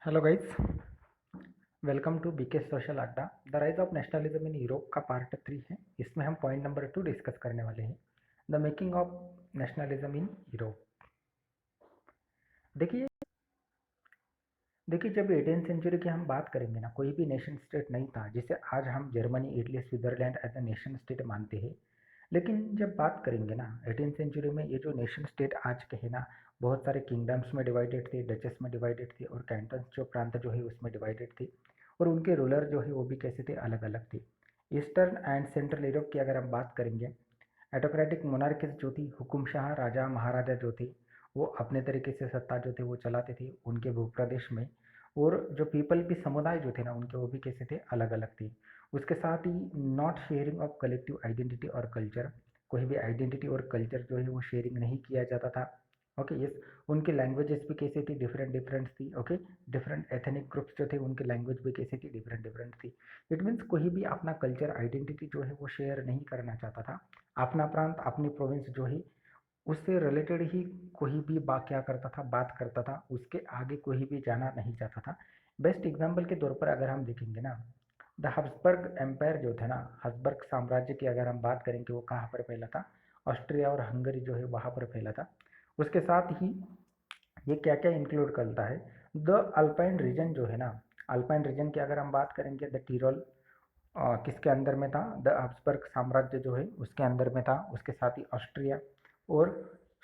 Hello guys, welcome to BK social Adda. The rise of nationalism in Europe का part 3 है। इसमें हम point number 2 discuss करने वाले हैं, the making of nationalism in Europe. देखिए देखिए जब 18th सेंचुरी की हम बात करेंगे ना, कोई भी नेशन स्टेट नहीं था जिसे आज हम Germany, Italy, Switzerland as a nation state मानते हैं। लेकिन जब बात करेंगे ना 18th सेंचुरी में, ये जो नेशन स्टेट आज के है ना, बहुत सारे किंगडम्स में डिवाइडेड थे, डचेस में डिवाइडेड थे, और कैंटन्स जो प्रांत जो है उसमें डिवाइडेड थे, और उनके रूलर जो है वो भी कैसे थे, अलग अलग थे। ईस्टर्न एंड सेंट्रल यूरोप की अगर हम बात करेंगे, ऑटोक्रेटिक मोनार्कीज जो थी, हुकुमशाह राजा महाराजा जो थे, वो अपने तरीके से सत्ता जो थे वो चलाते थे उनके भूप्रदेश में। और जो पीपल भी समुदाय जो थे ना उनके, वो भी कैसे थे, अलग अलग थे। उसके साथ ही not sharing of collective identity और कल्चर, कोई भी आइडेंटिटी और कल्चर जो है वो शेयरिंग नहीं किया जाता था। Okay yes. उनकी लैंग्वेजेस भी कैसे थी, डिफरेंट डिफरेंट थी। ओके, डिफरेंट एथनिक ग्रुप्स जो थे उनकी लैंग्वेज भी कैसे थी, डिफरेंट डिफरेंट थी। इट मीन्स कोई भी अपना कल्चर आइडेंटिटी जो है वो शेयर नहीं करना चाहता था। अपना प्रांत, अपनी प्रोविंस जो है उससे रिलेटेड ही कोई भी बात क्या करता था, बात करता था, उसके आगे कोई भी जाना नहीं चाहता था। बेस्ट एग्जाम्पल के तौर पर अगर हम देखेंगे ना, द हब्सबर्ग एम्पायर जो था ना, हब्सबर्ग साम्राज्य की अगर हम बात करें कि वो कहाँ पर फैला था, ऑस्ट्रिया और हंगरी जो है वहाँ पर फैला था। उसके साथ ही ये क्या क्या इंक्लूड करता है, द अल्पाइन रीजन जो है ना, अल्पाइन रीजन की अगर हम बात करेंगे, द टीरोल किसके अंदर में था, द हब्सबर्ग साम्राज्य जो है उसके अंदर में था। उसके साथ ही ऑस्ट्रिया और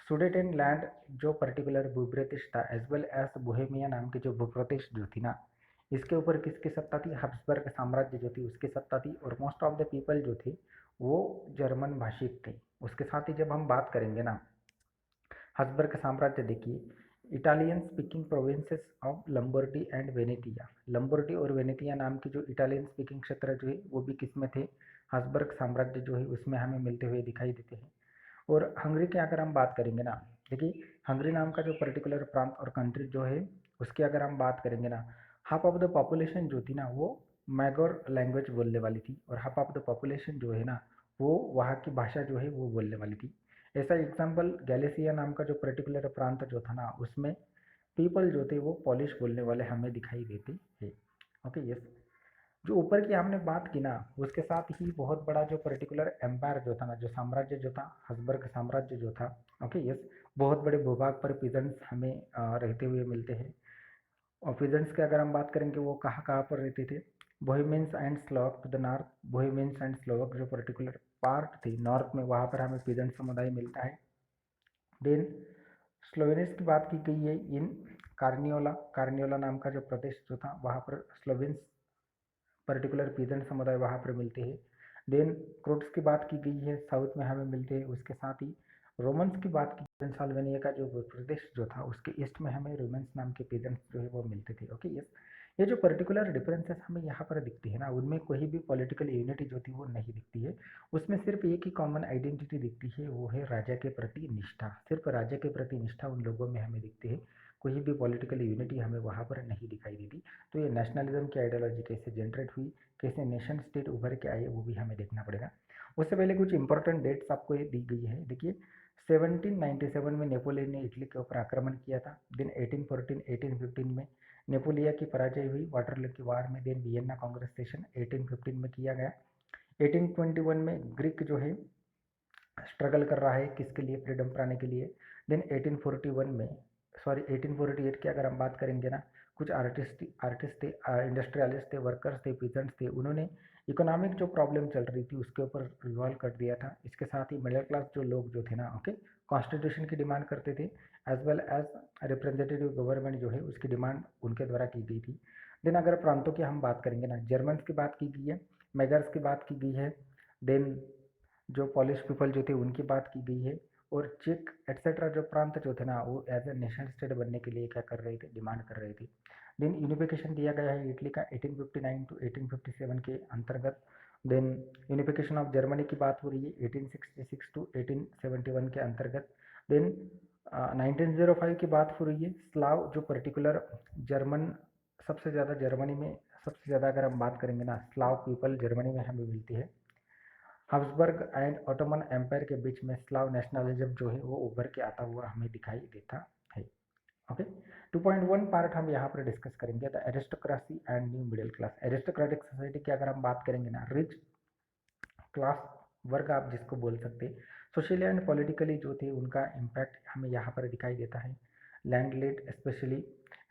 सुडेटेन लैंड जो पर्टिकुलर भूप्रदेश था, एज वेल एज बोहेमिया नाम की जो भूप्रदेश जो थी ना, इसके ऊपर किसकी सत्ता थी, हब्सबर्ग साम्राज्य जो थी उसकी सत्ता थी। और मोस्ट ऑफ द पीपल जो थे वो जर्मन भाषिक थे। उसके साथ ही जब हम बात करेंगे ना, हब्सबर्ग साम्राज्य देखिए, Italian speaking provinces of Lombardy and Venetia, Lombardy और वेनेटिया नाम की जो इटालियन स्पीकिंग क्षेत्र जो है वो भी किस में थे, हब्सबर्ग साम्राज्य जो है उसमें हमें मिलते हुए दिखाई देते हैं। और हंगरी की अगर हम बात करेंगे ना, देखिए हंगरी नाम का जो पर्टिकुलर प्रांत और कंट्री जो है उसकी अगर हम बात करेंगे ना, हाफ ऑफ द पॉपुलेशन जो थी ना वो मैगोर लैंग्वेज बोलने वाली थी, और हाफ ऑफ द पॉपुलेशन जो है ना वो वहाँ की भाषा जो है वो बोलने वाली थी। ऐसा एग्जाम्पल गैलिसिया नाम का जो पर्टिकुलर प्रांत जो था ना, उसमें पीपल जो थे वो पॉलिश बोलने वाले हमें दिखाई देते हैं। Okay yes. जो ऊपर की हमने बात की ना, उसके साथ ही बहुत बड़ा जो पर्टिकुलर एम्पायर जो था ना, जो साम्राज्य जो था, हब्सबर्ग साम्राज्य जो था, ओके यस, बहुत बड़े भूभाग पर पीजेंट्स हमें रहते हुए मिलते हैं। और पीजेंट्स की अगर हम बात करेंगे वो कहाँ कहाँ पर रहते थे, Bohemians and Slovak to the north, Bohemians and Slovak जो पर्टिकुलर पार्ट थी नॉर्थ में, वहाँ पर हमें पीजेंट समुदाय मिलता है। देन स्लोवेनियंस की बात की गई है इन कार्नियोला, कार्नियोला नाम का जो प्रदेश जो था वहाँ पर स्लोवेन्स पर्टिकुलर पीजेंट समुदाय वहाँ पर मिलते हैं। देन क्रोट्स की बात की गई है, साउथ में हमें मिलते हैं। उसके साथ ही रोमन्स की बात की, पेंसिल्वेनिया का जो प्रदेश जो था उसके ईस्ट में हमें रोमन्स नाम के पीजेंट्स जो है वो मिलते थे। Okay yes. ये जो पर्टिकुलर डिफरेंसेस हमें यहाँ पर दिखती है ना, उनमें कोई भी पॉलिटिकल यूनिटी जो थी वो नहीं दिखती है। उसमें सिर्फ एक ही कॉमन आइडेंटिटी दिखती है, वो है राजा के प्रति निष्ठा। सिर्फ राजा के प्रति निष्ठा उन लोगों में हमें दिखती है, कोई भी पॉलिटिकल यूनिटी हमें वहाँ पर नहीं दिखाई देती। तो ये नेशनलिज्म की आइडियोलॉजी कैसे जनरेट हुई, कैसे नेशन स्टेट उभर के आए, वो भी हमें देखना पड़ेगा। उससे पहले कुछ इंपॉर्टेंट डेट्स आपको ये दी गई है। देखिए 1797 में नेपोलियन ने इटली के ऊपर आक्रमण किया था। देन 1814 1815 में नेपोलिया की पराजय हुई वाटरलू की वार में। देन वियना कांग्रेस सेशन 1815 में किया गया। 1821 में ग्रीक जो है स्ट्रगल कर रहा है किसके लिए, फ्रीडम पाने के लिए। देन 1841 में, सॉरी 1848 की अगर हम बात करेंगे ना, कुछ आर्टिस्ट थे, इंडस्ट्रियलिस्ट थे, वर्कर्स थे, पीजेंट्स थे, उन्होंने इकोनॉमिक जो प्रॉब्लम चल रही थी उसके ऊपर रिवॉल्व कर दिया था। इसके साथ ही मिडिल क्लास जो लोग जो थे ना, ओके, कॉन्स्टिट्यूशन की डिमांड करते थे, as well as representative government जो है उसकी डिमांड उनके द्वारा की गई थी। देन अगर प्रांतों की हम बात करेंगे ना, जर्मन्स की बात की गई है, मैगर्स की बात की गई है। देन जो पॉलिश पीपल जो थे उनकी बात की गई है। और चेक एटसेट्रा जो प्रांत जो थे ना वो एज ए नेशनल स्टेट बनने के लिए क्या कर रहे थे, डिमांड कर रहे थे। देन यूनिफिकेशन दिया गया है इटली का 1859 टू 1857 के अंतर्गत। देन यूनिफिकेशन ऑफ जर्मनी की बात हो रही है 1866 टू 1871 के अंतर्गत। देन 1905 की बात हो रही है, स्लाव जो पर्टिकुलर जर्मन, सबसे ज़्यादा जर्मनी में, सबसे ज़्यादा अगर हम बात करेंगे ना, स्लाव पीपल जर्मनी में हमें मिलती है। हब्सबर्ग एंड ऑटोमन एम्पायर के बीच में स्लाव नेशनलिज्म जो है वो उभर के आता हुआ हमें दिखाई देता है। ओके। 2.1 पार्ट हम यहाँ पर डिस्कस करेंगे, the aristocracy and new middle class. Aristocratic society की अगर हम बात करेंगे ना, रिच क्लास वर्ग आप जिसको बोल सकते हैं, सोशली एंड पॉलिटिकली जो थे उनका इम्पैक्ट हमें यहाँ पर दिखाई देता है। Landed specially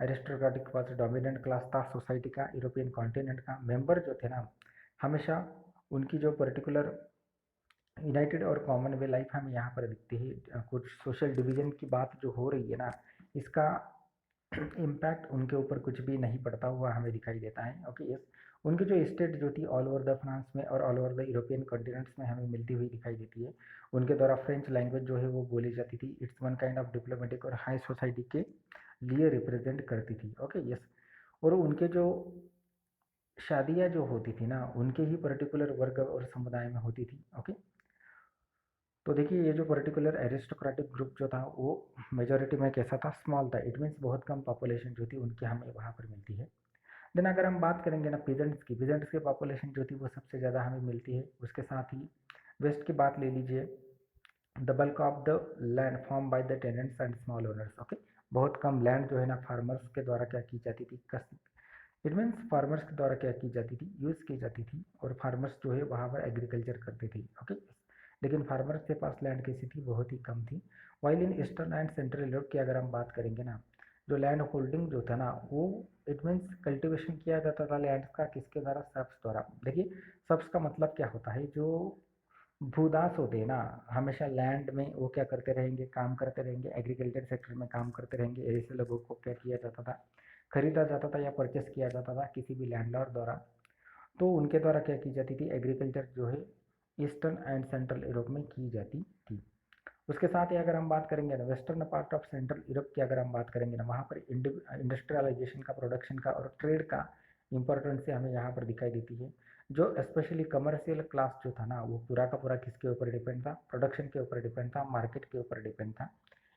aristocratic was dominant class था सोसाइटी का, यूरोपियन कॉन्टिनेंट का। मेंबर जो थे ना, हमेशा उनकी जो पर्टिकुलर यूनाइटेड और कॉमन वे लाइफ हमें यहाँ पर दिखती है। कुछ सोशल डिवीजन की बात जो हो रही है ना, इसका इम्पैक्ट उनके ऊपर कुछ भी नहीं पड़ता हुआ हमें दिखाई देता है। ओके यस, उनकी जो स्टेट जो थी ऑल ओवर द फ्रांस में और all over the European continents में हमें मिलती हुई दिखाई देती है। उनके द्वारा फ्रेंच लैंग्वेज जो है वो बोली जाती थी। It's one kind of diplomatic और हाई सोसाइटी के लिए रिप्रेजेंट करती थी। ओके यस, और उनके जो शादियाँ जो होती थी ना, उनके ही पर्टिकुलर वर्ग और समुदाय में होती थी। ओके, तो देखिए ये जो पर्टिकुलर एरिस्टोक्रेटिक ग्रुप जो था वो मेजोरिटी में कैसा था, स्मॉल था। इट मीन्स बहुत कम पॉपुलेशन जो थी उनकी हमें वहाँ पर मिलती है। देन अगर हम बात करेंगे ना पीजेंट्स की पॉपुलेशन जो थी वो सबसे ज़्यादा हमें मिलती है। उसके साथ ही वेस्ट की बात ले लीजिए, the bulk of the land form by the tenants and small owners. Okay, बहुत कम लैंड जो है ना फार्मर्स के द्वारा क्या की जाती थी, इट मीन्स फार्मर्स के द्वारा क्या की जाती थी, यूज़ की जाती थी, और फार्मर्स जो है वहाँ पर एग्रीकल्चर करते थे। ओके, लेकिन फार्मर्स के पास लैंड कैसी थी, बहुत ही कम थी। While in eastern and central Europe की अगर हम बात करेंगे ना, जो लैंड होल्डिंग जो था ना वो इट मीन्स कल्टिवेशन किया जाता था लैंड का, किसके द्वारा, सर्फ्स द्वारा। देखिए सर्फ्स का मतलब क्या होता है, जो भूदास होते हैं ना, हमेशा लैंड में वो क्या करते रहेंगे, काम करते रहेंगे, एग्रीकल्चर सेक्टर में काम करते रहेंगे। ऐसे लोगों को क्या किया जाता था, खरीदा जाता था या परचेस किया जाता था किसी भी लैंडलॉर्ड द्वारा। तो उनके द्वारा क्या की जाती थी, एग्रीकल्चर जो है ईस्टर्न एंड सेंट्रल यूरोप में की जाती थी। उसके साथ ही अगर हम बात करेंगे ना western part of central Europe की अगर हम बात करेंगे ना, वहाँ पर इंडस्ट्रियलाइजेशन का, प्रोडक्शन का और ट्रेड का इंपॉर्टेंस से हमें यहाँ पर दिखाई देती है। जो स्पेशली कमर्शियल क्लास जो था ना, वो पूरा का पूरा किसके ऊपर डिपेंड था, प्रोडक्शन के ऊपर डिपेंड था, मार्केट के ऊपर डिपेंड था।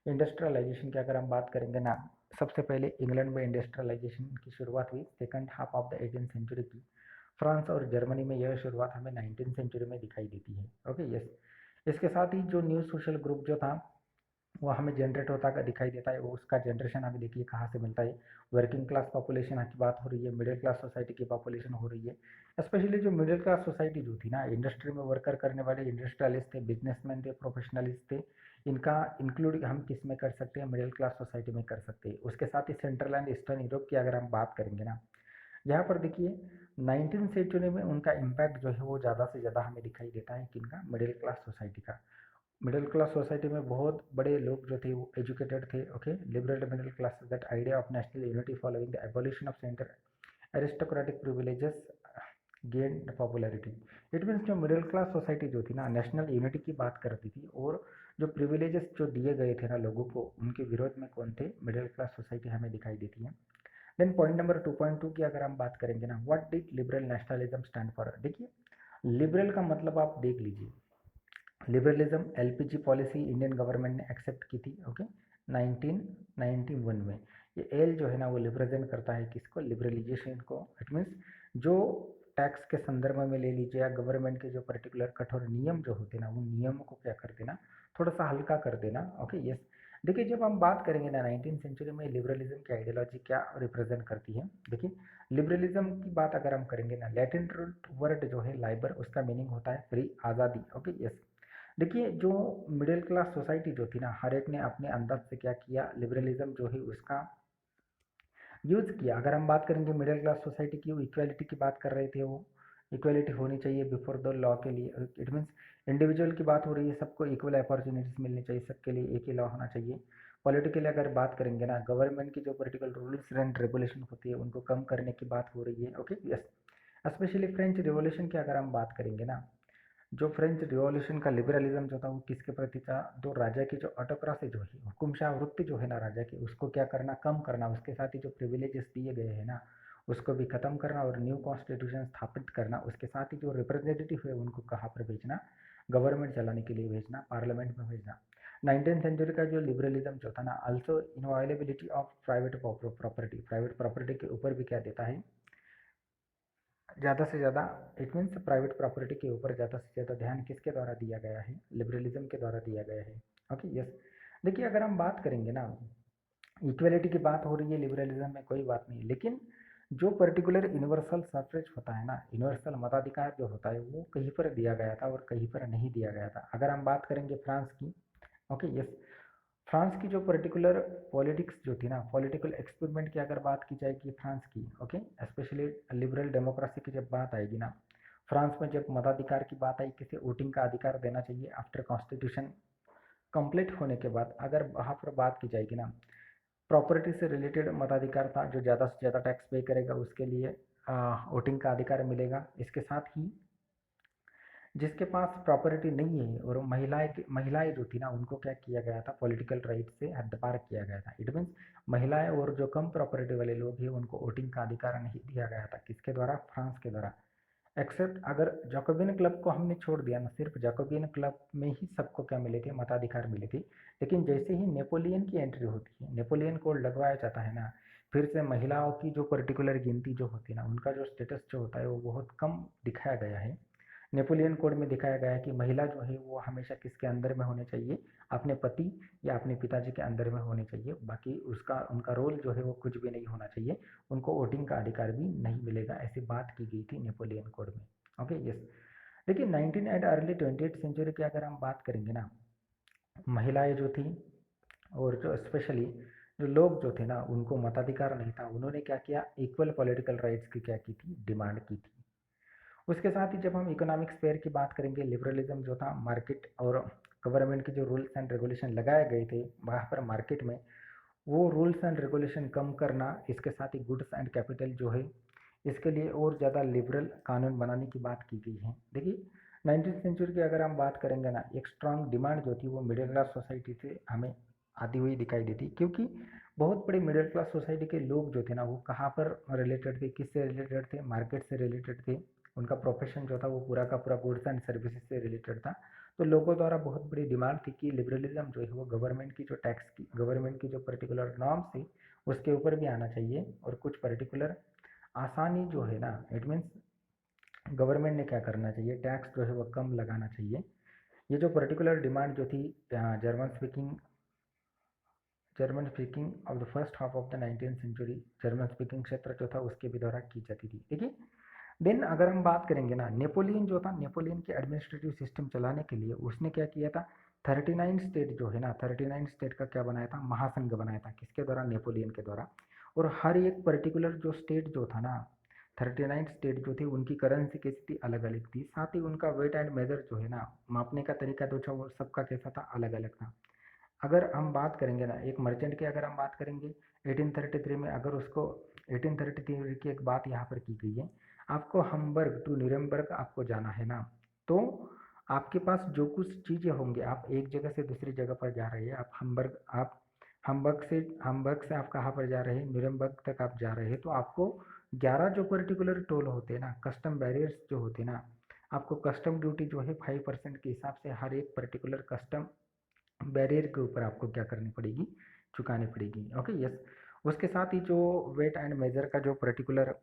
इंडस्ट्रियलाइजेशन की अगर हम बात करेंगे ना, सबसे पहले इंग्लैंड में इंडस्ट्रियलाइजेशन की शुरुआत हुई second half of the 18th century की। फ्रांस और जर्मनी में यह शुरुआत हमें 19th सेंचुरी में दिखाई देती है। ओके यस, इसके साथ ही जो न्यू सोशल ग्रुप जो था वो हमें जनरेट होता दिखाई देता है। वो उसका जनरेशन हमें देखिए कहाँ से मिलता है, वर्किंग क्लास पॉपुलेशन की बात हो रही है, मिडिल क्लास सोसाइटी की पॉपुलेशन हो रही है। स्पेशली जो मिडिल क्लास सोसाइटी जो थी ना, इंडस्ट्री में वर्कर करने वाले इंडस्ट्रियलिस्ट थे, बिजनेसमैन थे, प्रोफेशनलिस्ट थे, इनका इंक्लूड हम किस में कर सकते हैं, मिडिल क्लास सोसाइटी में कर सकते हैं। उसके साथ ही सेंट्रल एंड ईस्टर्न यूरोप की अगर हम बात करेंगे ना, यहाँ पर देखिए 19th सेंचुरी में उनका इम्पैक्ट जो है वो ज़्यादा से ज़्यादा हमें दिखाई देता है किनका, मिडिल क्लास सोसाइटी का। मिडिल क्लास सोसाइटी में बहुत बड़े लोग जो थे वो एजुकेटेड थे। Okay, liberal middle class that idea of national unity following the abolition of centre aristocratic privileges gain popularity. It means जो मिडिल क्लास सोसाइटी जो थी ना, नेशनल यूनिटी की बात करती थी, और जो प्रिविलेजेस जो दिए गए थे ना लोगों को, उनके विरोध में कौन थे, मिडिल क्लास सोसाइटी हमें दिखाई देती है। देन पॉइंट नंबर 2.2 की अगर हम बात करेंगे ना, what did liberal nationalism stand for. देखिए लिबरल का मतलब आप देख लीजिए, liberalism LPG policy Indian government ने एक्सेप्ट की थी। ओके, 1991 में। ये एल जो है ना वो रिप्रेजेंट करता है किसको, लिबरलाइजेशन को। इट मीन्स जो टैक्स के संदर्भ में ले लीजिए या गवर्नमेंट के जो पर्टिकुलर कठोर नियम जो होते हैं ना, उन नियमों को क्या कर देना, थोड़ा सा हल्का कर देना। ओके यस, देखिए जब हम बात करेंगे ना 19th सेंचुरी में लिबरलिज्म की आइडियोलॉजी क्या रिप्रेजेंट करती है, देखिए लिबरलिज्म की बात अगर हम करेंगे ना, लैटिन वर्ड जो है लाइबर, उसका मीनिंग होता है फ्री, आज़ादी। ओके यस, देखिए जो मिडिल क्लास सोसाइटी जो थी ना, हर एक ने अपने अंदाज से क्या किया, लिबरलिज्म जो है उसका यूज़ किया। अगर हम बात करेंगे मिडिल क्लास सोसाइटी की, वो इक्वालिटी की बात कर रहे थे, वो इक्वालिटी होनी चाहिए बिफोर द लॉ के लिए। इट मीन्स इंडिविजुअल की बात हो रही है, सबको इक्वल अपॉर्चुनिटीज मिलनी चाहिए, सबके लिए एक ही लॉ होना चाहिए। पॉलिटिकली अगर बात करेंगे ना, गवर्नमेंट की जो पर्टिकुलर रूल्स एंड रेगुलेशन होती है उनको कम करने की बात हो रही है। Okay yes, specially French revolution की अगर हम बात करेंगे ना, जो फ्रेंच रिवॉल्यूशन का लिबरलिज्म जो था वो किसके प्रति था, तो राजा की जो ऑटोक्रासी जो है, हुकुमशाह वृत्ति जो है ना राजा की, उसको क्या करना, कम करना। उसके साथ ही जो प्रिविलेजेस दिए गए हैं ना, उसको भी खत्म करना और न्यू कॉन्स्टिट्यूशन स्थापित करना। उसके साथ ही जो रिप्रेजेंटेटिव है उनको कहाँ पर भेजना, गवर्नमेंट चलाने के लिए भेजना, पार्लियामेंट में भेजना। 19th सेंचुरी का जो लिबरलिज्म जो था ना, also inviolability of private property, private property के ऊपर भी क्या देता है, ज़्यादा से ज़्यादा। इट मीन्स प्राइवेट प्रॉपर्टी के ऊपर ज़्यादा से ज़्यादा ध्यान किसके द्वारा दिया गया है, लिबरलिज्म के द्वारा दिया गया है। ओके यस, देखिए अगर हम बात करेंगे ना इक्वलिटी की बात हो रही है लिबरलिज्म में, कोई बात नहीं, लेकिन जो पर्टिकुलर यूनिवर्सल सफरेज होता है ना, यूनिवर्सल मताधिकार जो होता है, वो कहीं पर दिया गया था और कहीं पर नहीं दिया गया था। अगर हम बात करेंगे फ्रांस की, ओके यस, फ्रांस की जो पर्टिकुलर पॉलिटिक्स जो थी ना, पॉलिटिकल एक्सपेरिमेंट की अगर बात की जाएगी फ्रांस की, ओके, स्पेशली लिबरल डेमोक्रेसी की जब बात आएगी ना, फ्रांस में जब मताधिकार की बात आई, किसे वोटिंग का अधिकार देना चाहिए आफ्टर कॉन्स्टिट्यूशन कंप्लीट होने के बाद, अगर वहाँ पर बात की जाएगी ना, प्रॉपर्टी से रिलेटेड मताधिकार था, जो ज़्यादा से ज़्यादा टैक्स पे करेगा उसके लिए वोटिंग का अधिकार मिलेगा। इसके साथ ही जिसके पास प्रॉपर्टी नहीं है और महिलाएं जो थी ना, उनको क्या किया गया था, पॉलिटिकल राइट से हद्दपार किया गया था। इट मीन्स महिलाएं और जो कम प्रॉपर्टी वाले लोग हैं उनको वोटिंग का अधिकार नहीं दिया गया था। किसके द्वारा? फ्रांस के द्वारा। एक्सेप्ट अगर जैकोबिन क्लब को हमने छोड़ दिया ना, सिर्फ जैकोबिन क्लब में ही सबको क्या मिले थे, मताधिकार मिले थे। लेकिन जैसे ही नेपोलियन की एंट्री होती है, नेपोलियन कोड लगवाया जाता है ना, फिर से महिलाओं की जो पर्टिकुलर गिनती जो होती है ना, उनका जो स्टेटस जो होता है वो बहुत कम दिखाया गया है। नेपोलियन कोड में दिखाया गया है कि महिला जो है वो हमेशा किसके अंदर में होने चाहिए, अपने पति या अपने पिताजी के अंदर में होने चाहिए, बाकी उसका उनका रोल जो है वो कुछ भी नहीं होना चाहिए, उनको वोटिंग का अधिकार भी नहीं मिलेगा, ऐसी बात की गई थी नेपोलियन कोड में। Okay yes. लेकिन 19 एंड अर्ली 20th सेंचुरी की अगर हम बात करेंगे ना, महिलाएं जो थी और जो स्पेशली जो लोग जो थे ना, उनको मताधिकार नहीं था, उन्होंने क्या किया, इक्वल पॉलिटिकल राइट्स की क्या की थी, डिमांड की थी। उसके साथ ही जब हम इकोनॉमिक स्फेयर की बात करेंगे, लिबरलिज्म जो था, मार्केट और गवर्नमेंट के जो रूल्स एंड रेगुलेशन लगाए गए थे वहाँ पर मार्केट में, वो रूल्स एंड रेगुलेशन कम करना, इसके साथ ही गुड्स एंड कैपिटल जो है, इसके लिए और ज़्यादा लिबरल कानून बनाने की बात की गई है। देखिए 19th सेंचुरी की अगर हम बात करेंगे ना, एक स्ट्रांग डिमांड जो थी वो मिडिल क्लास सोसाइटी से हमें आती हुई दिखाई देती, क्योंकि बहुत बड़ी मिडिल क्लास सोसाइटी के लोग जो थे ना, वो कहाँ पर रिलेटेड थे, किससे रिलेटेड थे, मार्केट से रिलेटेड थे। उनका प्रोफेशन जो था वो पूरा का पूरा गुड्स एंड सर्विसेज से रिलेटेड था। तो लोगों द्वारा बहुत बड़ी डिमांड थी कि लिबरलिज्म जो है वो गवर्नमेंट की जो टैक्स की, गवर्नमेंट की जो पर्टिकुलर नॉर्म्स थी उसके ऊपर भी आना चाहिए, और कुछ पर्टिकुलर आसानी जो है ना, इट मीन्स गवर्नमेंट ने क्या करना चाहिए, टैक्स जो है वो कम लगाना चाहिए। ये जो पर्टिकुलर डिमांड जो थी German speaking of the first half of the 19th century, German speaking क्षेत्र जो था उसके भी द्वारा की जाती थी। देखिए देन अगर हम बात करेंगे ना, नेपोलियन जो था, नेपोलियन के एडमिनिस्ट्रेटिव सिस्टम चलाने के लिए उसने क्या किया था, 39 स्टेट जो है ना, 39 स्टेट का क्या बनाया था, महासंघ बनाया था। किसके द्वारा? नेपोलियन के द्वारा। और हर एक पर्टिकुलर जो स्टेट जो था ना, 39 स्टेट जो थे उनकी करेंसी कैसी थी, अलग अलग थी। साथ ही उनका वेट एंड मेजर जो है ना, मापने का तरीका जो था वो सबका कैसा था, अलग अलग था। अगर हम बात करेंगे ना एक मर्चेंट की, अगर हम बात करेंगे 1833 में, अगर उसको 1833 की एक बात यहाँ पर की गई है, आपको हम्बर्ग टू न्यूरेमबर्ग आपको जाना है ना, तो आपके पास जो कुछ चीज़ें होंगी, आप एक जगह से दूसरी जगह पर जा रहे हैं, आप हम्बर्ग से आप कहाँ पर जा रहे हैं, न्यूरेमबर्ग तक आप जा रहे हैं, तो आपको 11 जो पर्टिकुलर टोल होते हैं ना, कस्टम बैरियर्स जो होते हैं ना, आपको कस्टम ड्यूटी जो है 5% के हिसाब से हर एक पर्टिकुलर कस्टम बैरियर के ऊपर आपको क्या करनी पड़ेगी, चुकानी पड़ेगी। Okay yes. उसके साथ ही जो वेट एंड मेजर का जो पर्टिकुलर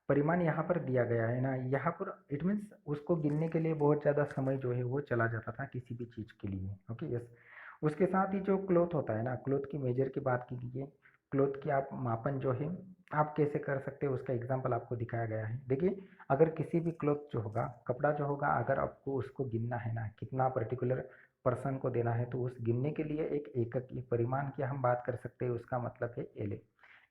परिमाण यहाँ पर दिया गया है ना, यहाँ पर इट मीन्स उसको गिनने के लिए बहुत ज़्यादा समय जो है वो चला जाता था किसी भी चीज़ के लिए। Okay yes. उसके साथ ही जो क्लोथ होता है ना, क्लोथ की मेजर की बात की गई है, क्लोथ की आप मापन जो है आप कैसे कर सकते हो, उसका एग्जाम्पल आपको दिखाया गया है। देखिए अगर किसी भी क्लोथ जो होगा, कपड़ा जो होगा, अगर आपको उसको गिनना है ना, कितना पर्टिकुलर पर्सन को देना है, तो उस गिनने के लिए एक एकक, एक परिमाण की हम बात कर सकते हैं, उसका मतलब है एले।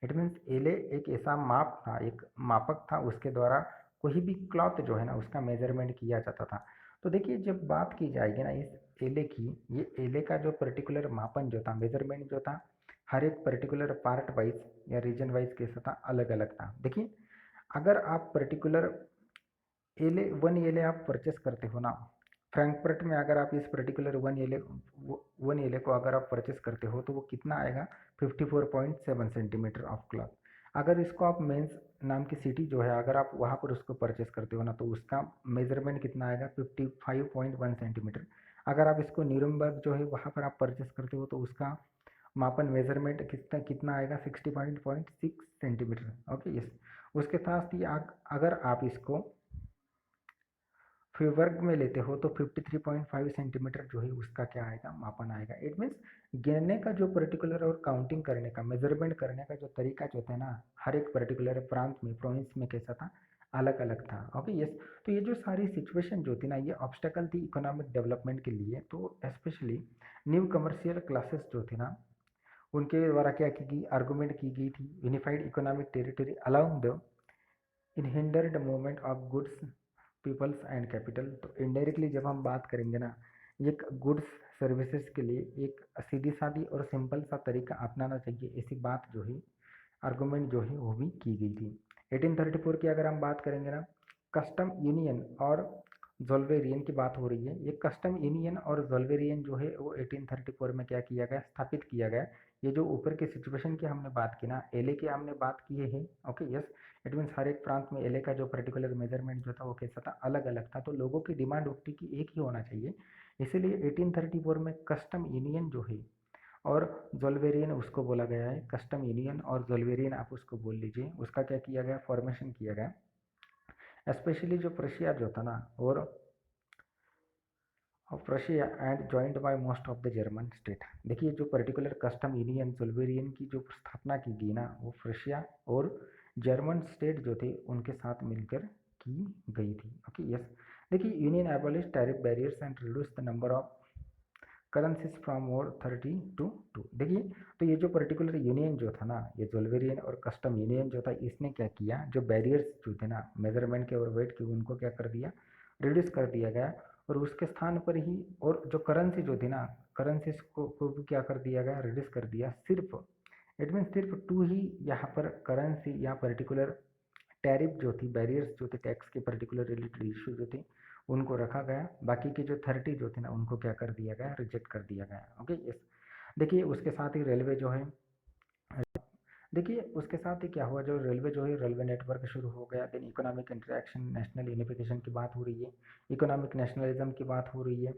इट मीन्स एले एक ऐसा माप था, एक मापक था, उसके द्वारा कोई भी क्लॉथ जो है ना उसका मेजरमेंट किया जाता था। तो देखिए जब बात की जाएगी ना इस एले की, ये एले का जो पर्टिकुलर मापन जो था, मेजरमेंट जो था, हर एक पर्टिकुलर पार्ट वाइज या रीजन वाइज कैसा था, अलग अलग था। देखिए अगर आप पर्टिकुलर एले 1 एले आप परचेस करते हो ना, फ्रैंकफर्ट में अगर आप इस पर्टिकुलर 1 एले को अगर आप परचेस करते हो तो वो कितना आएगा, 54.7 सेंटीमीटर ऑफ क्लॉथ। अगर इसको आप मेंस नाम की सिटी जो है, अगर आप वहाँ पर उसको परचेस करते हो ना, तो उसका मेजरमेंट कितना आएगा, 55.1 सेंटीमीटर। अगर आप इसको न्यूरमबर्ग जो है वहाँ पर आप परचेस करते हो तो उसका मापन मेजरमेंट कितना कितना आएगा, 60.6 सेंटीमीटर। Okay yes. उसके साथ ही अगर आप इसको वर्ग में लेते हो तो 53.5 सेंटीमीटर जो है उसका क्या आएगा, मापन आएगा। इट मीन्स गिनने का जो पर्टिकुलर और काउंटिंग करने का, मेजरमेंट करने का जो तरीका जो था ना, हर एक पर्टिकुलर प्रांत में, प्रोविंस में कैसा था, अलग अलग था। Okay yes. तो ये जो सारी सिचुएशन जो थी ना, ये ऑब्स्टेकल थी इकोनॉमिक डेवलपमेंट के लिए। तो स्पेशली न्यू कमर्शियल क्लासेस जो थे ना, उनके द्वारा क्या की गई, आर्गूमेंट की गई थी, unified economic territory allowing the unhindered movement of goods, peoples and capital. तो इनडायरेक्टली जब हम बात करेंगे ना, एक गुड्स सर्विसेज के लिए एक सीधी सादी और सिंपल सा तरीका अपनाना चाहिए, ऐसी बात जो है, आर्गूमेंट जो है वो भी की गई थी। 1834 की अगर हम बात करेंगे ना, कस्टम यूनियन और जोल्वेरियन की बात हो रही है। ये कस्टम यूनियन और जोल्वेरियन जो है वो 1834 में क्या किया गया, स्थापित किया गया। ये जो ऊपर की सिचुएशन की हमने बात की ना, एलए की हमने बात की है। Okay yes. इट मीन्स हर एक प्रांत में एलए का जो पर्टिकुलर मेजरमेंट जो था वो कैसा था, अलग अलग था। तो लोगों की डिमांड उठती कि एक ही होना चाहिए, इसीलिए 1834 में कस्टम यूनियन जो है और जोल्वेरियन उसको बोला गया है। कस्टम यूनियन और जोल्वेरियन आप उसको बोल लीजिए, उसका क्या किया गया, फॉर्मेशन किया गया। स्पेशली जो प्रशिया जो था ना, और of Russia and joint by most of the German state. देखिए जो पर्टिकुलर कस्टम यूनियन जोल्वेरियन की जो स्थापना की गई ना, वो रशिया और जर्मन स्टेट जो थे उनके साथ मिलकर की गई थी। Okay yes. देखिए union abolish tariff barriers and reduce the number of currencies from more 30 to 2। देखिए तो ये जो पर्टिकुलर यूनियन जो था ना, ये जोल्वेरियन और कस्टम यूनियन जो था, इसने क्या किया, जो बैरियर्स जो थे ना मेजरमेंट के और वेट के, उनको क्या कर दिया, रिड्यूस कर दिया गया। और उसके स्थान पर ही, और जो करेंसी जो थी ना, करेंसीज को भी क्या कर दिया गया, रिड्यूस कर दिया। सिर्फ इट मीन सिर्फ टू ही यहाँ पर करेंसी या पर्टिकुलर टैरिफ जो थी, बैरियर्स जो थे, टैक्स के पर्टिकुलर रिलेटेड इशू जो थे, उनको रखा गया। बाकी के जो 30 जो थे ना, उनको क्या कर दिया गया, रिजेक्ट कर दिया गया। Okay yes. देखिए उसके साथ ही रेलवे जो है, देखिए उसके साथ ही क्या हुआ, जो रेलवे जो है, रेलवे नेटवर्क शुरू हो गया। Then economic interaction, national unification की बात हो रही है, इकोनॉमिक नेशनलिज्म की बात हो रही है।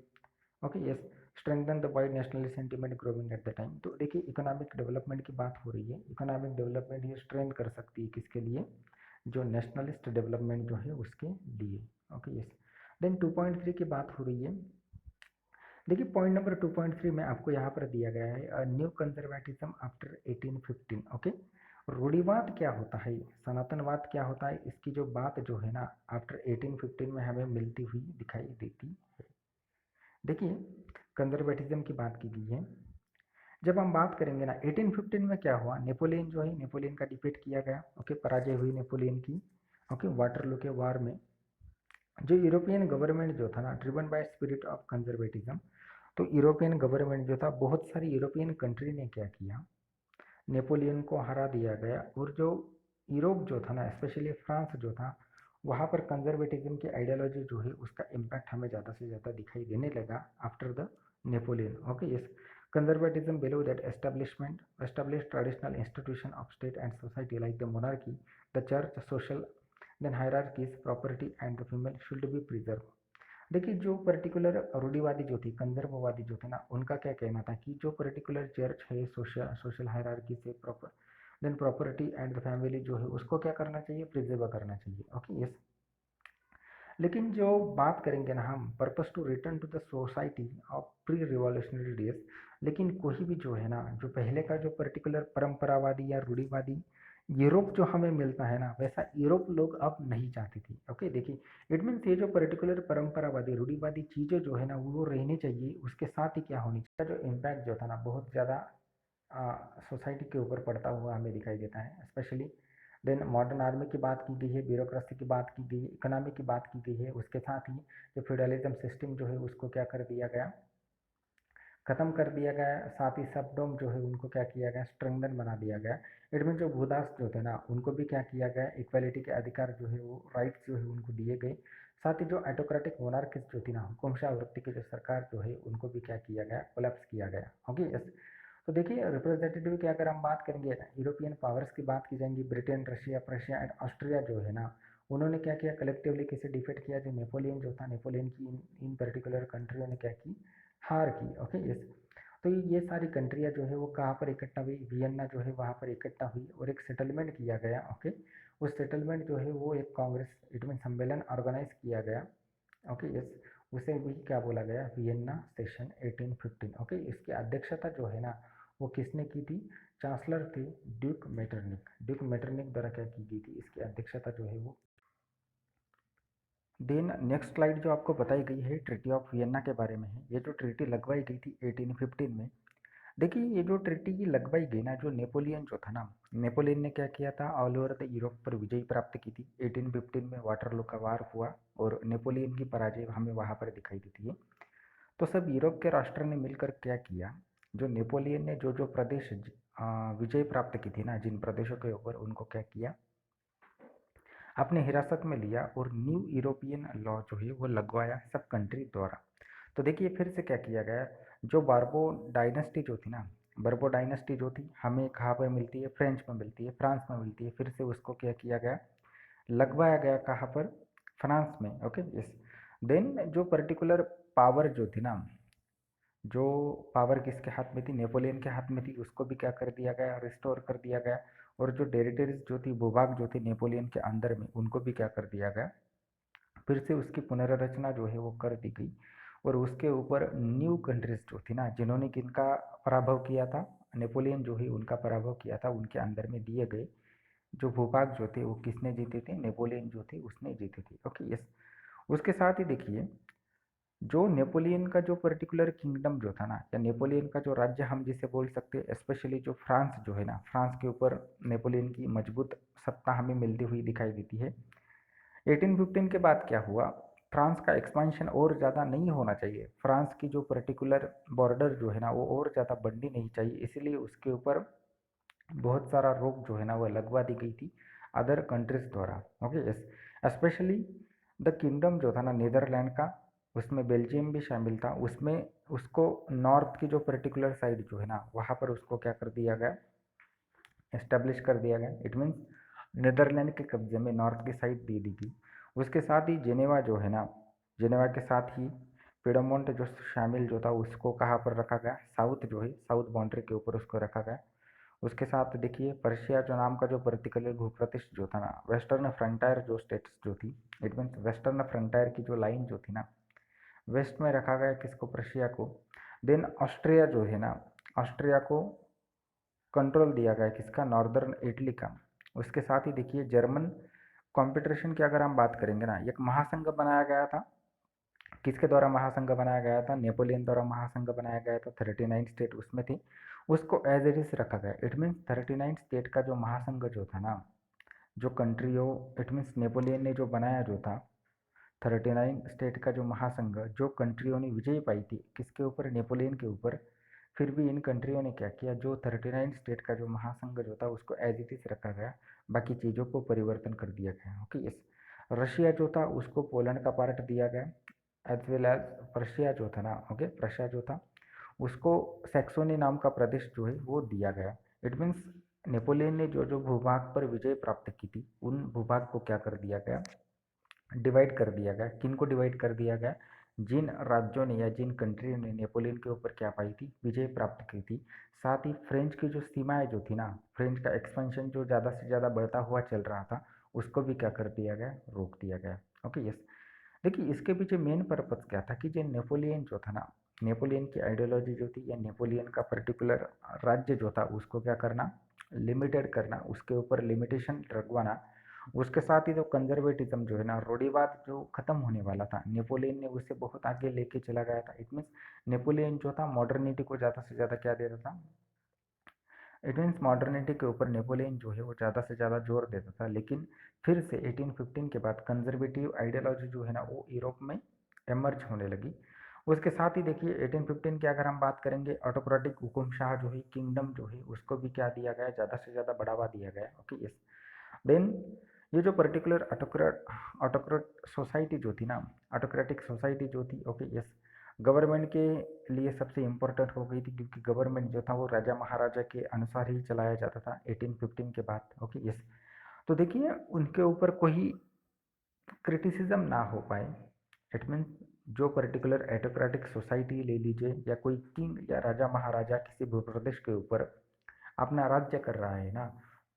Okay yes. Strengthen the wide national sentiment growing at the time. तो देखिए इकोनॉमिक डेवलपमेंट की बात हो रही है। इकोनॉमिक डेवलपमेंट ये स्ट्रेंथ कर सकती है किसके लिए, जो नेशनलिस्ट डेवलपमेंट जो है उसके लिए। Okay yes. देन 2.3 की बात हो रही है। देखिए पॉइंट नंबर 2.3 में आपको यहाँ पर दिया गया है, न्यू कंजर्वेटिज्म आफ्टर 1815। ओके। रूढ़िवाद क्या होता है, सनातनवाद क्या होता है, इसकी जो बात जो है ना, आफ्टर 1815 में हमें मिलती हुई दिखाई देती है। देखिए कंजर्वेटिज्म की बात की गई है। जब हम बात करेंगे ना, 1815 में क्या हुआ, नेपोलियन जो है, नेपोलियन का डिफीट किया गया। ओके, पराजय हुई नेपोलियन की। ओके, वाटरलू के वार में जो यूरोपियन गवर्नमेंट जो था ना, driven by spirit of conservatism. तो यूरोपियन गवर्नमेंट जो था, बहुत सारी यूरोपियन कंट्री ने क्या किया, नेपोलियन को हरा दिया गया। और जो यूरोप जो था ना, स्पेशली फ्रांस जो था, वहाँ पर कंजर्वेटिज्म की आइडियोलॉजी जो है उसका इम्पैक्ट हमें ज़्यादा से ज़्यादा दिखाई देने लगा after the Napoleon. Okay yes. Conservatism believe that establish traditional institution of state and society like the monarchy, the church, social then hierarchies, property and the female should be preserve. देखिए जो particular रूढ़िवादी जो थी, कंजर्ववादी जो थे ना, उनका क्या कहना था कि जो पर्टिकुलर चर्च है, सोशल सोशल हायरार्की से proper then property and the family जो है उसको क्या करना चाहिए, प्रिजर्व करना चाहिए। Okay yes. लेकिन जो बात करेंगे ना हम, purpose to return to the society of pre revolutionary days, लेकिन कोई भी जो है ना, जो पहले का जो पर्टिकुलर परंपरावादी या रूढ़िवादी यूरोप जो हमें मिलता है ना, वैसा यूरोप लोग अब नहीं चाहते थे। ओके देखिए, इट मीन्स ये जो पर्टिकुलर परंपरावादी रूढ़िवादी चीज़ें जो है ना, वो रहनी चाहिए। उसके साथ ही क्या होनी चाहिए, जो इम्पैक्ट जो था ना, बहुत ज़्यादा सोसाइटी के ऊपर पड़ता हुआ हमें दिखाई देता है। स्पेशली देन मॉडर्न आर्मी की बात की गई है, ब्यूरोक्रेसी की बात की गई है, इकोनॉमी की बात की गई है। उसके साथ ही जो फ्यूडलिज्म सिस्टम जो है उसको क्या कर दिया गया, खत्म कर दिया गया। साथ ही सबडोम जो है उनको क्या किया गया, स्ट्रेंथन बना दिया गया। इट मीन जो भूदास जो थे ना, उनको भी क्या किया गया, इक्वालिटी के अधिकार जो है वो राइट्स जो है उनको दिए गए। साथ ही जो ऑटोक्रेटिक मोनार्किस जो थी ना, हुकुमशाह वृत्ति की जो सरकार जो है उनको भी क्या किया गया, कोलैप्स किया गया। Okay yes. तो देखिए रिप्रेजेंटेटिव की अगर हम बात करेंगे, यूरोपियन पावर्स की बात की जाएंगी, Britain, Russia, Prussia and Austria जो है ना, उन्होंने क्या किया, कलेक्टिवली किसे डिफीट किया, जो नेपोलियन जो था, नेपोलियन की इन पर्टिकुलर कंट्रियों ने क्या की, हार की। Okay yes. तो ये सारी कंट्रियाँ जो है वो कहाँ पर इकट्ठा हुई, वियन्ना जो है वहाँ पर इकट्ठा हुई और एक सेटलमेंट किया गया। ओके, उस सेटलमेंट जो है वो एक कांग्रेस, इट मीन सम्मेलन ऑर्गेनाइज किया गया ओके यस, उसे भी क्या बोला गया, वियना सेशन 1815। ओके, इसकी अध्यक्षता जो है ना वो किसने की थी, चांसलर थे ड्यूक मेटरनिक। ड्यूक मेटरनिक द्वारा क्या की गई थी, इसकी अध्यक्षता जो है वो। देन नेक्स्ट स्लाइड जो आपको बताई गई है ट्रीटी ऑफ वियना के बारे में है। ये जो ट्रीटी लगवाई गई थी 1815 में, देखिए ये जो ट्रीटी की लगवाई गई ना, जो नेपोलियन जो था ना, नेपोलियन ने क्या किया था, ऑल ओवर द यूरोप पर विजय प्राप्त की थी। 1815 में वाटरलू का वार हुआ और नेपोलियन की पराजय हमें वहाँ पर दिखाई देती है। तो सब यूरोप के राष्ट्र ने मिलकर क्या किया, जो नेपोलियन ने जो जो प्रदेश विजय प्राप्त की थी ना, जिन प्रदेशों के ऊपर, उनको क्या किया, अपने हिरासत में लिया और न्यू यूरोपियन लॉ जो है वो लगवाया सब कंट्री द्वारा। तो देखिए फिर से क्या किया गया, जो बार्बो डायनेस्टी जो थी ना, बर्बो डायनेस्टी जो थी हमें कहाँ पर मिलती है, फ्रेंच में मिलती है, फ्रांस में मिलती है, फिर से उसको क्या किया गया, लगवाया गया, कहाँ पर, फ्रांस में। Okay yes. देन जो पर्टिकुलर पावर जो थी ना, जो पावर किसके हाथ में थी, नेपोलियन के हाथ में थी, उसको भी क्या कर दिया गया, रिस्टोर कर दिया गया। और जो टेरिटरीज जो थी, भूभाग जो थी नेपोलियन के अंदर में, उनको भी क्या कर दिया गया, फिर से उसकी पुनर्रचना जो है वो कर दी गई। और उसके ऊपर न्यू कंट्रीज जो थी ना, जिन्होंने किनका पराभव किया था, नेपोलियन जो है उनका पराभव किया था, उनके अंदर में दिए गए जो भूभाग जो थे वो किसने जीते थे, नेपोलियन जो थे उसने जीते थे। Okay yes. उसके साथ ही देखिए, जो नेपोलियन का जो पर्टिकुलर किंगडम जो था ना, या नेपोलियन का जो राज्य हम जिसे बोल सकते हैं, स्पेशली जो फ्रांस जो है ना, फ्रांस के ऊपर नेपोलियन की मजबूत सत्ता हमें मिलती हुई दिखाई देती है। 1815 के बाद क्या हुआ, फ्रांस का एक्सपेंशन और ज़्यादा नहीं होना चाहिए, फ्रांस की जो पर्टिकुलर बॉर्डर जो है ना वो और ज़्यादा बढ़नी नहीं चाहिए, इसलिए उसके ऊपर बहुत सारा रोक जो है ना वो लगवा दी गई थी अदर कंट्रीज द्वारा। Okay yes. Specially the kingdom जो था ना नीदरलैंड का, उसमें बेल्जियम भी शामिल था, उसमें उसको नॉर्थ की जो पर्टिकुलर साइड जो है ना वहाँ पर उसको क्या कर दिया गया, एस्टेब्लिश कर दिया गया। इट मीन्स नीदरलैंड के कब्जे में नॉर्थ की साइड दे दी गई। उसके साथ ही जेनेवा जो है ना, जेनेवा के साथ ही पिडमोंट जो शामिल जो था उसको कहाँ पर रखा गया, साउथ जो है साउथ बाउंड्री के ऊपर उसको रखा गया। उसके साथ देखिए पर्शिया जो नाम का जो पर्टिकुलर भूप्रदेश जो था ना, वेस्टर्न फ्रंटायर जो स्टेट्स जो थी, इट मीन्स वेस्टर्न फ्रंटायर की जो लाइन जो थी ना, वेस्ट में रखा गया किसको, पर्शिया को। देन ऑस्ट्रिया जो है ना, ऑस्ट्रिया को कंट्रोल दिया गया किसका, नॉर्दर्न इटली का। उसके साथ ही देखिए जर्मन कॉन्फेडरेशन की अगर हम बात करेंगे ना, एक महासंघ बनाया गया था, किसके द्वारा महासंघ बनाया गया था, नेपोलियन द्वारा महासंघ बनाया गया था, 39 स्टेट उसमें थे, उसको एज इट इज रखा गया। इट मीन्स 39 स्टेट का जो महासंघ जो था ना, जो कंट्रियों, इट मीन्स नेपोलियन ने जो बनाया जो था 39 स्टेट का जो महासंघ, जो कंट्रियों ने विजय पाई थी किसके ऊपर, नेपोलियन के ऊपर, फिर भी इन कंट्रियों ने क्या किया, जो 39 स्टेट का जो महासंघ जो था उसको एज इट इज रखा गया, बाकी चीज़ों को परिवर्तन कर दिया गया। Okay yes. रशिया जो था उसको पोलैंड का पार्ट दिया गया, एज वेल एज प्रशिया जो था ना, ओके प्रशिया जो था उसको सैक्सोनी नाम का प्रदेश जो है वो दिया गया। इट मीन्स नेपोलियन ने जो जो भूभाग पर विजय प्राप्त की थी, उन भूभाग को क्या कर दिया गया, डिवाइड कर दिया गया। किन को डिवाइड कर दिया गया, जिन राज्यों ने या जिन कंट्रियों ने नेपोलियन के ऊपर क्या पाई थी, विजय प्राप्त की थी। साथ ही फ्रेंच की जो सीमाएं जो थी ना, फ्रेंच का एक्सपेंशन जो ज़्यादा से ज़्यादा बढ़ता हुआ चल रहा था, उसको भी क्या कर दिया गया, रोक दिया गया। Okay yes. देखिए इसके पीछे मेन पर्पज क्या था, कि जो नेपोलियन जो था ना, नेपोलियन की आइडियोलॉजी जो थी, या नेपोलियन का पर्टिकुलर राज्य जो था उसको क्या करना, लिमिटेड करना, उसके ऊपर लिमिटेशन लगवाना। उसके साथ ही जो कंजर्वेटिज्म जो है ना, रूढ़िवाद जो खत्म होने वाला था, नेपोलियन ने उसे बहुत आगे लेके चला गया था। इट मीन्स नेपोलियन जो था मॉडर्निटी को ज़्यादा से ज़्यादा क्या देता था, इट मीन्स मॉडर्निटी के ऊपर नेपोलियन जो है वो ज़्यादा से ज़्यादा जोर देता था। लेकिन फिर से 1815 के बाद कंजर्वेटिव आइडियोलॉजी जो है ना वो यूरोप में एमर्ज होने लगी। उसके साथ ही देखिए 1815 की अगर हम बात करेंगे, ऑटोक्रेटिक हुकुमशाह जो है, किंगडम जो है, उसको भी क्या दिया गया, ज़्यादा से ज़्यादा बढ़ावा दिया गया। Okay yes. देन ये जो पर्टिकुलर ऑटोक्रेट सोसाइटी जो थी ना, ऑटोक्रेटिक सोसाइटी जो थी, ओके यस, गवर्नमेंट के लिए सबसे इम्पोर्टेंट हो गई थी, क्योंकि गवर्नमेंट जो था वो राजा महाराजा के अनुसार ही चलाया जाता था 1815 के बाद। Okay yes. तो देखिए उनके ऊपर कोई क्रिटिसिज्म ना हो पाए। इट मीन्स जो पर्टिकुलर एटोक्रेटिक सोसाइटी ले लीजिए, या कोई किंग या राजा महाराजा किसी भूप्रदेश के ऊपर अपना राज्य कर रहा है ना,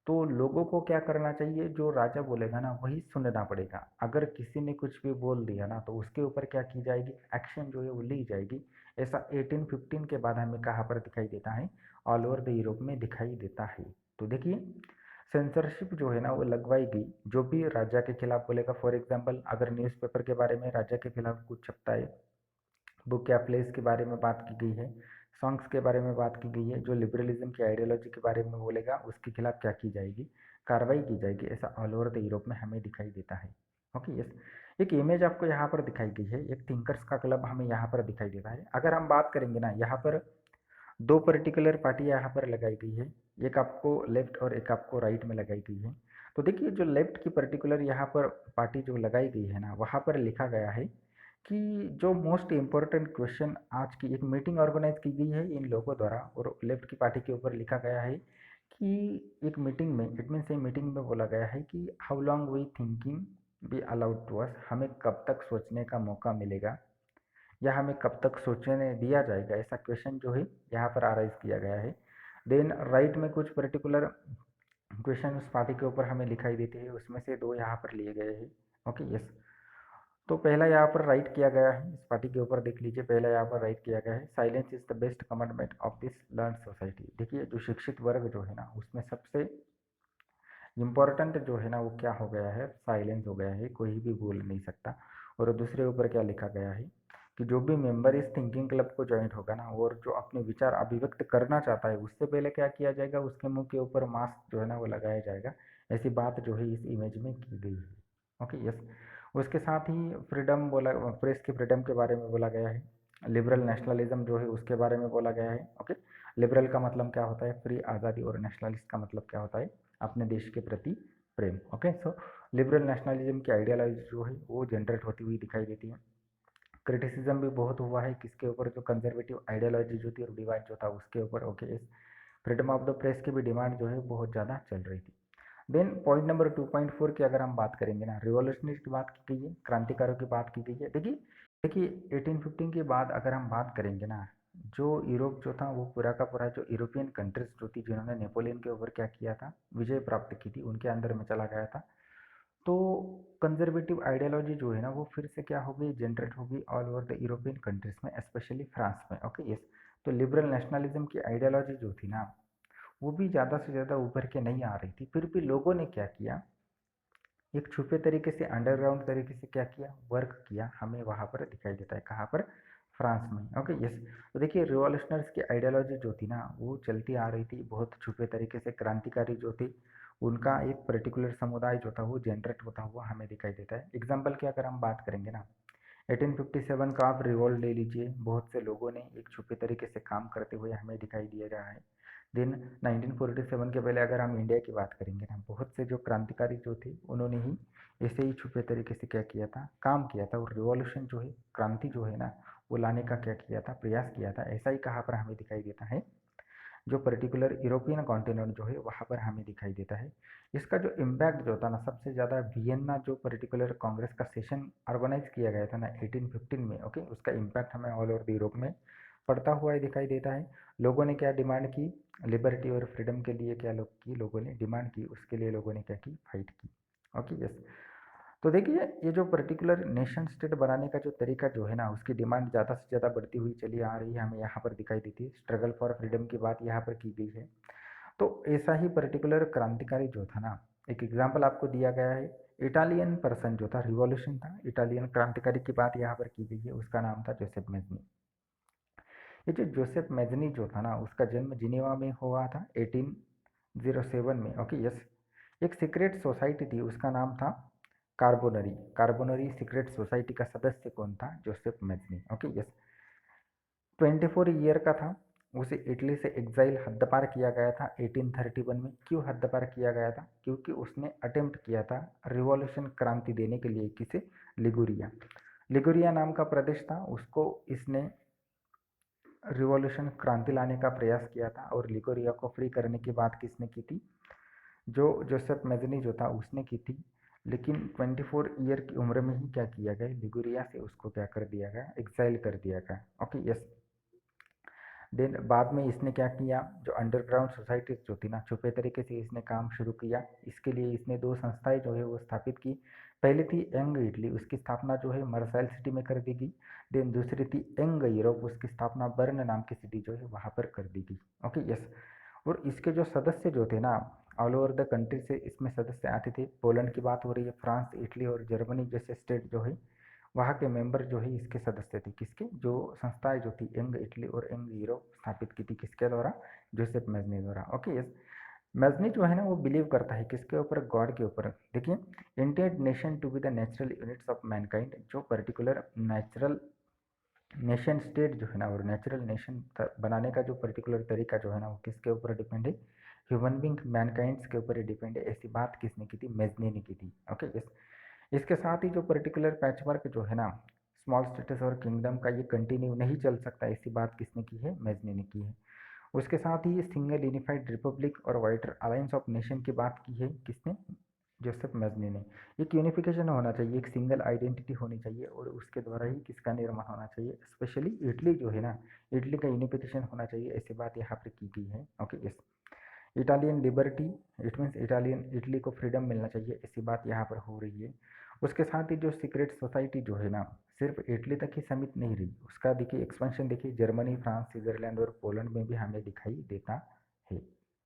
तो लोगों को क्या करना चाहिए, जो राजा बोलेगा ना वही सुनना पड़ेगा। अगर किसी ने कुछ भी बोल दिया ना तो उसके ऊपर क्या की जाएगी, एक्शन जो है वो ली जाएगी। ऐसा 1815 के बाद हमें कहाँ पर दिखाई देता है, ऑल ओवर द यूरोप में दिखाई देता है। तो देखिए सेंसरशिप जो है ना वो लगवाई गई, जो भी राजा के खिलाफ बोलेगा। फॉर एग्जाम्पल अगर न्यूज़पेपर के बारे में राजा के खिलाफ कुछ छपता है, बुक या प्लेस के बारे में बात की गई है, सॉन्ग्स के बारे में बात की गई है, जो लिबरलिज्म की आइडियोलॉजी के बारे में बोलेगा उसके खिलाफ क्या की जाएगी, कार्रवाई की जाएगी। ऐसा ऑल ओवर द यूरोप में हमें दिखाई देता है। ओके यस, एक इमेज आपको यहाँ पर दिखाई गई है, एक थिंकर्स का क्लब हमें यहाँ पर दिखाई देता है। अगर हम बात करेंगे ना, यहाँ पर दो पर्टिकुलर पार्टी यहाँ पर लगाई गई है, एक आपको लेफ्ट और एक आपको राइट में लगाई गई है। तो देखिए जो लेफ्ट की पर्टिकुलर यहाँ पर पार्टी जो लगाई गई है ना, वहाँ पर लिखा गया है कि जो मोस्ट इम्पोर्टेंट क्वेश्चन, आज की एक मीटिंग ऑर्गेनाइज की गई है इन लोगों द्वारा, और लेफ्ट की पार्टी के ऊपर लिखा गया है कि एक मीटिंग में, इट मीन्स मीटिंग में बोला गया है कि how long we thinking be allowed to us, हमें कब तक सोचने का मौका मिलेगा या हमें कब तक सोचने दिया जाएगा, ऐसा क्वेश्चन जो है यहाँ पर अराइज किया गया है। देन राइट में कुछ पर्टिकुलर क्वेश्चन उस पार्टी के ऊपर हमें दिखाई देते हैं, उसमें से दो यहाँ पर लिए गए हैं। ओके यस, तो पहला यहाँ पर राइट किया गया है, इस पार्टी के ऊपर देख लीजिए, पहला यहाँ पर राइट किया गया है, silence is the best commandment of this learn society. देखिए जो शिक्षित वर्ग जो है ना, उसमें सबसे इम्पोर्टेंट जो है ना वो क्या हो गया है, साइलेंस हो गया है, कोई भी बोल नहीं सकता। और दूसरे ऊपर क्या लिखा गया है कि जो भी मेंबर इस थिंकिंग क्लब को ज्वाइंट होगा ना, और जो अपने विचार अभिव्यक्त करना चाहता है, उससे पहले क्या किया जाएगा, उसके मुंह के ऊपर मास्क जो है ना वो लगाया जाएगा। ऐसी बात जो है इस इमेज में की गई है। ओके यस, उसके साथ ही फ्रीडम बोला, प्रेस की फ्रीडम के बारे में बोला गया है। लिबरल नेशनलिज्म जो है उसके बारे में बोला गया है। ओके, लिबरल का मतलब क्या होता है, फ्री, आज़ादी, और नेशनलिस्ट का मतलब क्या होता है, अपने देश के प्रति प्रेम। ओके, सो लिबरल नेशनलिज्म की आइडियालॉजी जो है वो जनरेट होती हुई दिखाई देती है। क्रिटिसिज्म भी बहुत हुआ है किसके ऊपर, जो कंजर्वेटिव आइडियालॉजी जो थी और डिवाइड जो था उसके ऊपर। Okay, freedom of the press की भी डिमांड जो है बहुत ज़्यादा चल रही थी। देन पॉइंट नंबर 2.4 की अगर हम बात करेंगे ना, रिवॉल्यूशनरी की बात की गई है, क्रांतिकारों की बात की गई है। देखिए देखिए 1815 के बाद अगर हम बात करेंगे ना, जो यूरोप जो था वो पूरा का पूरा, जो यूरोपियन कंट्रीज जो थी जिन्होंने नेपोलियन के ऊपर क्या किया था, विजय प्राप्त की थी, उनके अंदर में चला गया था। तो कंजर्वेटिव आइडियोलॉजी जो है ना वो फिर से क्या होगी, जनरेट होगी all over the European countries में, स्पेशली फ्रांस में। ओके यस, तो लिबरल नेशनलिज्म की आइडियोलॉजी जो थी ना वो भी ज़्यादा से ज़्यादा उभर के नहीं आ रही थी। फिर भी लोगों ने क्या किया, एक छुपे तरीके से, अंडरग्राउंड तरीके से क्या किया, वर्क किया। हमें वहाँ पर दिखाई देता है, कहाँ पर, फ्रांस में। ओके यस, तो देखिए रिवॉल्यूशनर्स की आइडियोलॉजी जो थी ना वो चलती आ रही थी बहुत छुपे तरीके से। क्रांतिकारी जो थे उनका एक पर्टिकुलर समुदाय जो था वो जनरेट होता हुआ हमें दिखाई देता है। एग्जाम्पल की अगर हम बात करेंगे ना, 1857 का आप रिवॉल्ट ले लीजिए, बहुत से लोगों ने एक छुपे तरीके से काम करते हुए हमें दिखाई दिया रहा है। देन 1947 के पहले अगर हम इंडिया की बात करेंगे ना, बहुत से जो क्रांतिकारी जो थे उन्होंने ही ऐसे ही छुपे तरीके से क्या किया था, काम किया था, और रिवॉल्यूशन जो है, क्रांति जो है ना वो लाने का क्या किया था, प्रयास किया था। ऐसा ही कहाँ पर हमें दिखाई देता है, जो पर्टिकुलर यूरोपियन कॉन्टिनेंट जो है वहाँ पर हमें दिखाई देता है। इसका जो इम्पैक्ट जो था ना, सबसे ज़्यादा वियन्ना जो पर्टिकुलर कांग्रेस का सेशन ऑर्गेनाइज किया गया था ना 1815 में। ओके, उसका इम्पैक्ट हमें ऑल ओवर यूरोप में पड़ता हुआ ही दिखाई देता है। लोगों ने क्या डिमांड की, लिबर्टी और फ्रीडम के लिए क्या लोग की, लोगों ने डिमांड की, उसके लिए लोगों ने क्या की, फाइट की। ओके यस, तो देखिए ये जो पर्टिकुलर नेशन स्टेट बनाने का जो तरीका जो है ना, उसकी डिमांड ज़्यादा से ज़्यादा बढ़ती हुई चली आ रही है, हमें यहाँ पर दिखाई देती है। स्ट्रगल फॉर फ्रीडम की बात यहाँ पर की गई है। तो ऐसा ही पर्टिकुलर क्रांतिकारी जो था ना, एक एग्जाम्पल आपको दिया गया है, इटालियन पर्सन जो था, रिवॉल्यूशन था, इटालियन क्रांतिकारी की बात यहाँ पर की गई है, उसका नाम था जोसेफ मेजनी। ये जो जोसेफ मेजनी जो था ना, उसका जन्म जिनेवा में हुआ था 1807 में। ओके यस, एक सीक्रेट सोसाइटी थी, उसका नाम था कार्बोनरी। कार्बोनरी सीक्रेट सोसाइटी का सदस्य कौन था, Joseph Mazzini. Okay yes, 24 year का था, उसे इटली से एग्जाइल, हद्दपार किया गया था 1831 में। क्यों हद्दपार किया गया था, क्योंकि उसने अटेम्प्ट किया था रिवॉल्यूशन, क्रांति देने के लिए किसे, लिगुरिया। लिगुरिया नाम का प्रदेश था, उसको इसने रिवॉल्यूशन, क्रांति लाने का प्रयास किया था, और लिगुरिया को फ्री करने की बात किसने की थी, जो जोसेफ मेजनी जो था उसने की थी। लेकिन 24 ईयर की उम्र में ही क्या किया गया, लिगुरिया से उसको क्या कर दिया गया, एग्जाइल कर दिया गया। ओके यस, देन बाद में इसने क्या किया, जो अंडरग्राउंड सोसाइटीज जो थी ना, छुपे तरीके से इसने काम शुरू किया। इसके लिए इसने दो संस्थाएं जो है वो स्थापित की। पहली थी यंग इटली, उसकी स्थापना जो है मर्साइल सिटी में कर दी गई। देन दूसरी थी यंग यूरोप, उसकी स्थापना बर्न नाम की सिटी जो है वहाँ पर कर दी गई। Okay, yes. और इसके जो सदस्य जो थे ना, ऑल ओवर द कंट्री से इसमें सदस्य आते थे। पोलैंड की बात हो रही है, फ्रांस, इटली और जर्मनी जैसे स्टेट जो है वहाँ के मेंबर जो है इसके सदस्य थे। किसके, जो संस्थाएं जो थी यंग इटली और यंग यूरोप स्थापित की थी किसके द्वारा, जोसेफ मेजनी द्वारा। Okay, yes. मेजनी जो है ना वो बिलीव करता है किसके ऊपर, गॉड के ऊपर। देखिए, intend nation to be the natural units of mankind, जो पर्टिकुलर नेचुरल नेशन स्टेट जो है ना, और नेचुरल नेशन बनाने का जो पर्टिकुलर तरीका जो है ना वो किसके ऊपर डिपेंड है, ह्यूमन बींग मैनकाइंड्स के ऊपर डिपेंड है। ऐसी बात किसने की थी, मेजनी ने की थी। Okay, yes. इसके साथ ही जो पर्टिकुलर पैचवर्क जो है ना स्मॉल स्टेटस और किंगडम का, ये कंटिन्यू नहीं चल सकता, ऐसी बात किसने की है, मेजनी ने की है। उसके साथ ही सिंगल यूनिफाइड रिपब्लिक और वाइटर अलायंस ऑफ नेशन की बात की है किसने, जोसेफ मेजनी ने। एक यूनिफिकेशन होना चाहिए, एक सिंगल आइडेंटिटी होनी चाहिए, और उसके द्वारा ही किसका निर्माण होना चाहिए, स्पेशली इटली जो है ना, इटली का यूनिफिकेशन होना चाहिए, ऐसी बात यहाँ पर की गई है। Okay, yes. Italian liberty, it means Italian Italy को फ्रीडम मिलना चाहिए, ऐसी बात यहाँ पर हो रही है। उसके साथ ही जो सीक्रेट सोसाइटी जो है ना सिर्फ इटली तक ही सीमित नहीं रही, उसका देखिए एक्सपेंशन देखिए जर्मनी, फ्रांस, स्विट्जरलैंड और पोलैंड में भी हमें दिखाई देता है।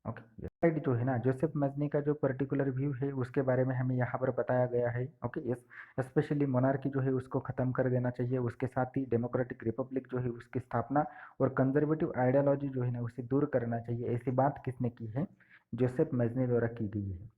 ओके, साइड जो है ना जोसेफ मजनी का जो पर्टिकुलर व्यू है उसके बारे में हमें यहाँ पर बताया गया है। Okay, yes. स्पेशली मोनार्की जो है उसको ख़त्म कर देना चाहिए, उसके साथ ही डेमोक्रेटिक रिपब्लिक जो है उसकी स्थापना और कंजर्वेटिव आइडियोलॉजी जो है ना उसे दूर करना चाहिए, ऐसी बात किसने की है, जोसेफ मजनी द्वारा की गई है।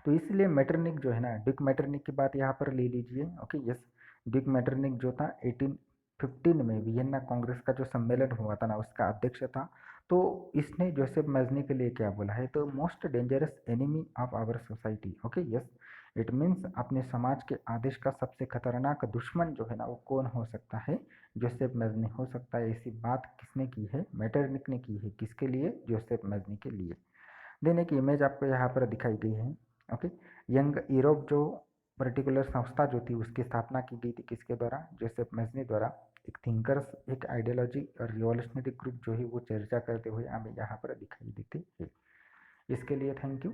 तो इसलिए मैटरनिक जो है ना, डिक मैटरनिक की बात यहाँ पर ले लीजिए। Okay, yes. डिक मैटरनिक जो था 1815 में वियना कांग्रेस का जो सम्मेलन हुआ था ना उसका अध्यक्ष था। तो इसने जोसेफ मजनी के लिए क्या बोला है, तो most dangerous enemy of our society. Okay, yes. It means अपने समाज के आदेश का सबसे खतरनाक दुश्मन जो है ना वो कौन हो सकता है, जोसेफ मजनी हो सकता है, ऐसी बात किसने की है, मैटरनिक ने की है। किसके लिए, जोसेफ मजनी के लिए। देन एक इमेज आपको यहाँ पर दिखाई गई है। ओके, यंग यूरोप जो पर्टिकुलर संस्था जो थी उसकी स्थापना की गई थी किसके द्वारा, जोसेफ मेजनी द्वारा। एक थिंकर्स, एक आइडियोलॉजी और रिवॉल्यूशनरी ग्रुप जो है वो चर्चा करते हुए हमें यहाँ पर दिखाई देते हैं। इसके लिए थैंक यू।